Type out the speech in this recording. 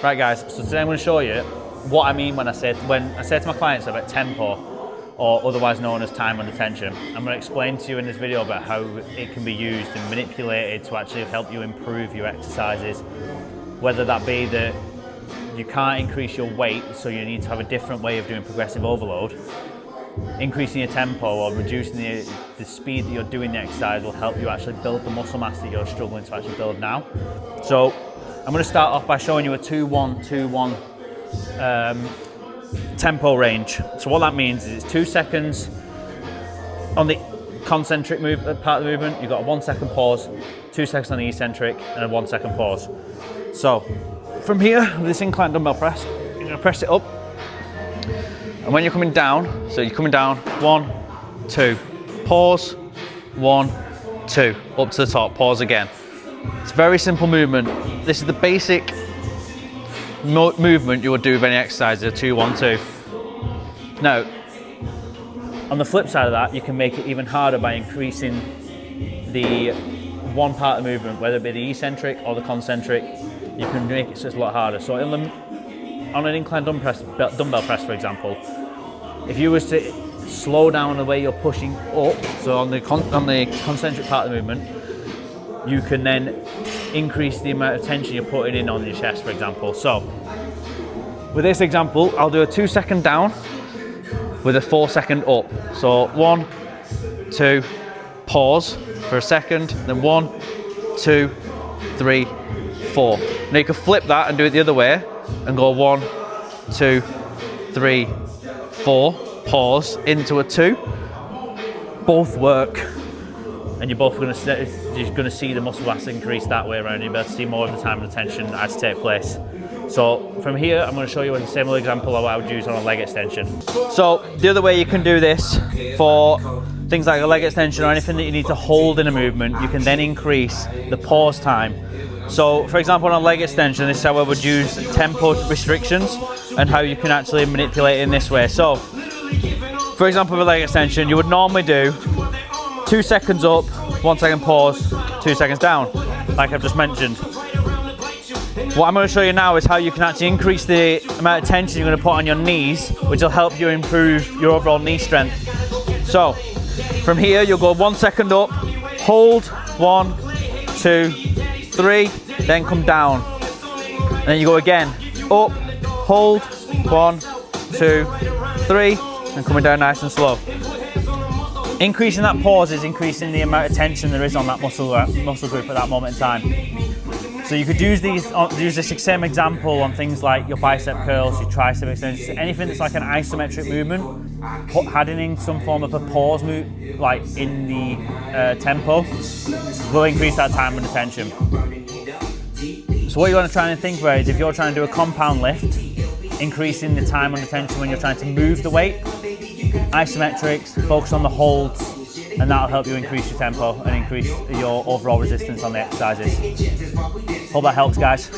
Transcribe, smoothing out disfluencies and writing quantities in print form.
Right guys, so today I'm going to show you what I mean when I say to my clients about tempo, or otherwise known as time under tension. I'm going to explain to you in this video about how it can be used and manipulated to actually help you improve your exercises. Whether that be that you can't increase your weight, so you need to have a different way of doing progressive overload. Increasing your tempo or reducing the speed that you're doing the exercise will help you actually build the muscle mass that you're struggling to actually build now. So I'm going to start off by showing you a 2-1-2-1 tempo range. So what that means is it's 2 seconds on the concentric part of the movement. You've got a 1 second pause, 2 seconds on the eccentric, and a 1 second pause. So from here, with this incline dumbbell press, you're going to press it up. And when you're coming down, so you're coming down, 1, 2, pause, 1, 2, up to the top, pause again. It's a very simple movement. This is the basic movement you would do with any exercise, a 2-1-2. Now, on the flip side of that, you can make it even harder by increasing the one part of the movement, whether it be the eccentric or the concentric. You can make it so it's a lot harder. So on an incline dumbbell press, for example, if you was to slow down the way you're pushing up, so on the concentric part of the movement, you can then increase the amount of tension you're putting in on your chest, for example. So with this example, I'll do a 2 second down with a 4 second up. So 1, 2, pause for a second, then 1, 2, 3, 4. Now you can flip that and do it the other way and go 1, 2, 3, 4, pause into a 2. Both work, and you're both going to see the muscle mass increase that way around. You'll be able to see more of the time and attention as take place. So from here, I'm going to show you a similar example of what I would use on a leg extension. So the other way you can do this for things like a leg extension or anything that you need to hold in a movement, you can then increase the pause time. So for example, on a leg extension, this is how I would use tempo restrictions and how you can actually manipulate it in this way. So for example, with a leg extension, you would normally do 2 seconds up, 1 second pause, 2 seconds down, like I've just mentioned. What I'm going to show you now is how you can actually increase the amount of tension you're going to put on your knees, which will help you improve your overall knee strength. So from here, you'll go 1 second up, hold, 1, 2, 3, then come down. And then you go again, up, hold, 1, 2, 3, and coming down nice and slow. Increasing that pause is increasing the amount of tension there is on that muscle group at that moment in time. So you could use this same example on things like your bicep curls, your tricep extensions, anything that's like an isometric movement, adding in some form of a pause move, like in the tempo, will increase that time and attention. So what you want to try and think about is if you're trying to do a compound lift, increasing the time and attention when you're trying to move the weight, isometrics, focus on the holds, and that'll help you increase your tempo and increase your overall resistance on the exercises. Hope that helps, guys.